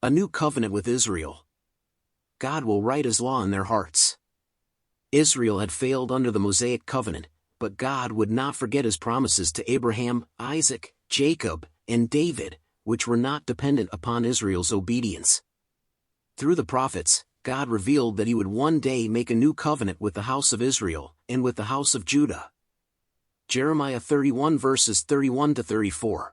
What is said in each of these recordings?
A new covenant with Israel. God will write His law in their hearts. Israel had failed under the Mosaic covenant, but God would not forget His promises to Abraham, Isaac, Jacob, and David, which were not dependent upon Israel's obedience. Through the prophets, God revealed that He would one day make a new covenant with the house of Israel, and with the house of Judah. Jeremiah 31 verses 31-34.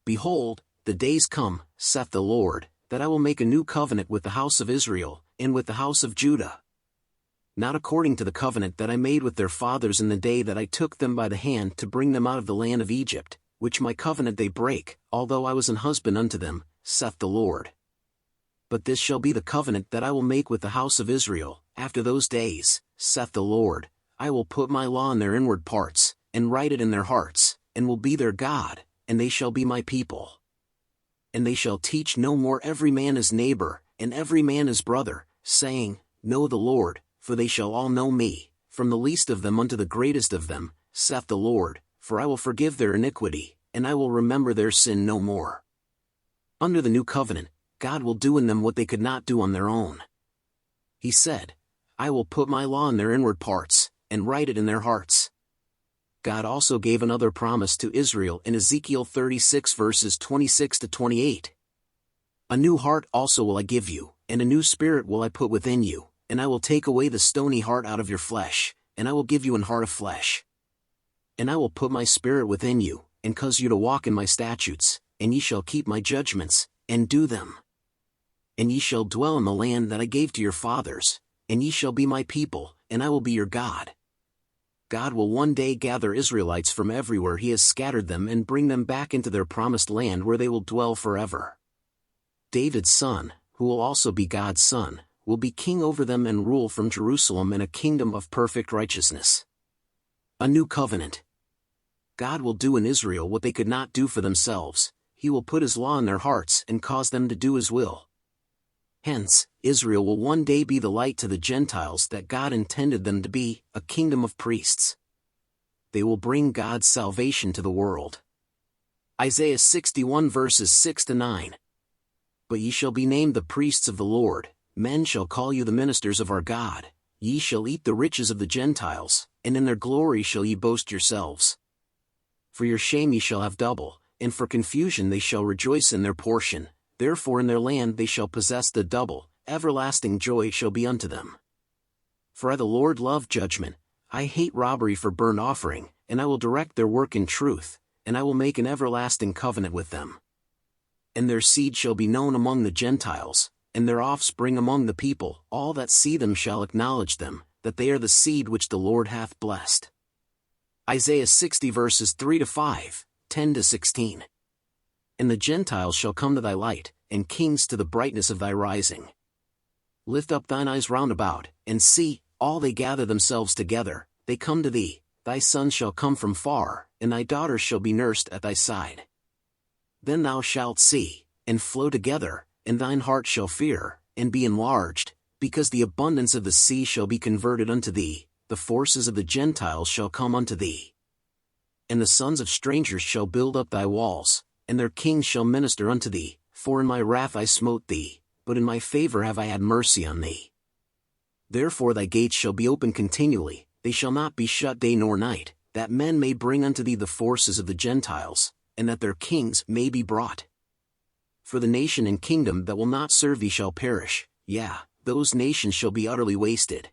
Behold, the days come, saith the Lord, that I will make a new covenant with the house of Israel, and with the house of Judah. Not according to the covenant that I made with their fathers in the day that I took them by the hand to bring them out of the land of Egypt, which my covenant they break, although I was an husband unto them, saith the Lord. But this shall be the covenant that I will make with the house of Israel, after those days, saith the Lord, I will put my law in their inward parts, and write it in their hearts, and will be their God, and they shall be my people. And they shall teach no more every man his neighbor, and every man his brother, saying, Know the Lord, for they shall all know me, from the least of them unto the greatest of them, saith the Lord, for I will forgive their iniquity, and I will remember their sin no more. Under the new covenant, God will do in them what they could not do on their own. He said, I will put my law in their inward parts, and write it in their hearts. God also gave another promise to Israel in Ezekiel 36 verses 26-28. A new heart also will I give you, and a new spirit will I put within you, and I will take away the stony heart out of your flesh, and I will give you an heart of flesh. And I will put my spirit within you, and cause you to walk in my statutes, and ye shall keep my judgments, and do them. And ye shall dwell in the land that I gave to your fathers, and ye shall be my people, and I will be your God. God will one day gather Israelites from everywhere He has scattered them and bring them back into their promised land where they will dwell forever. David's son, who will also be God's son, will be king over them and rule from Jerusalem in a kingdom of perfect righteousness. A new covenant. God will do in Israel what they could not do for themselves. He will put His law in their hearts and cause them to do His will. Hence, Israel will one day be the light to the Gentiles that God intended them to be, a kingdom of priests. They will bring God's salvation to the world. Isaiah 61 verses 6-9. But ye shall be named the priests of the Lord, men shall call you the ministers of our God, ye shall eat the riches of the Gentiles, and in their glory shall ye boast yourselves. For your shame ye shall have double, and for confusion they shall rejoice in their portion. Therefore in their land they shall possess the double, everlasting joy shall be unto them. For I the Lord love judgment, I hate robbery for burnt offering, and I will direct their work in truth, and I will make an everlasting covenant with them. And their seed shall be known among the Gentiles, and their offspring among the people, all that see them shall acknowledge them, that they are the seed which the Lord hath blessed. Isaiah 60 verses 3-5, 10-16. And the Gentiles shall come to thy light, and kings to the brightness of thy rising. Lift up thine eyes round about, and see, all they gather themselves together, they come to thee, thy sons shall come from far, and thy daughters shall be nursed at thy side. Then thou shalt see, and flow together, and thine heart shall fear, and be enlarged, because the abundance of the sea shall be converted unto thee, the forces of the Gentiles shall come unto thee. And the sons of strangers shall build up thy walls, and their kings shall minister unto thee, for in my wrath I smote thee, but in my favor have I had mercy on thee. Therefore thy gates shall be open continually, they shall not be shut day nor night, that men may bring unto thee the forces of the Gentiles, and that their kings may be brought. For the nation and kingdom that will not serve thee shall perish, yea, those nations shall be utterly wasted.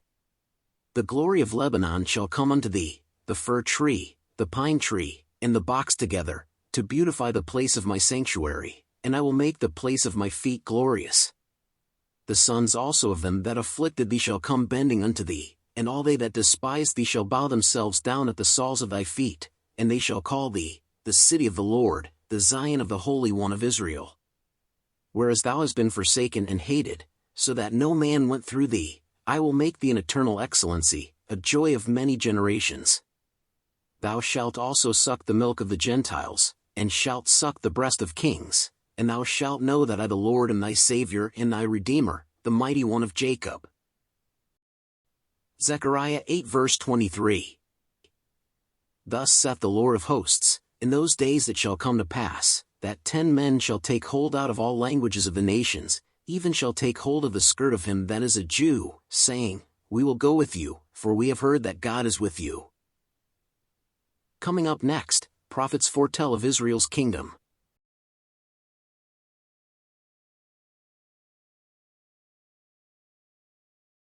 The glory of Lebanon shall come unto thee, the fir tree, the pine tree, and the box together, to beautify the place of my sanctuary, and I will make the place of my feet glorious. The sons also of them that afflicted thee shall come bending unto thee, and all they that despise thee shall bow themselves down at the soles of thy feet, and they shall call thee, the city of the Lord, the Zion of the Holy One of Israel. Whereas thou hast been forsaken and hated, so that no man went through thee, I will make thee an eternal excellency, a joy of many generations. Thou shalt also suck the milk of the Gentiles, and shalt suck the breast of kings, and thou shalt know that I the Lord am thy Saviour and thy Redeemer, the Mighty One of Jacob. Zechariah 8 verse 23. Thus saith the Lord of hosts, In those days it shall come to pass, that 10 men shall take hold out of all languages of the nations, even shall take hold of the skirt of him that is a Jew, saying, We will go with you, for we have heard that God is with you. Coming up next, prophets foretell of Israel's kingdom.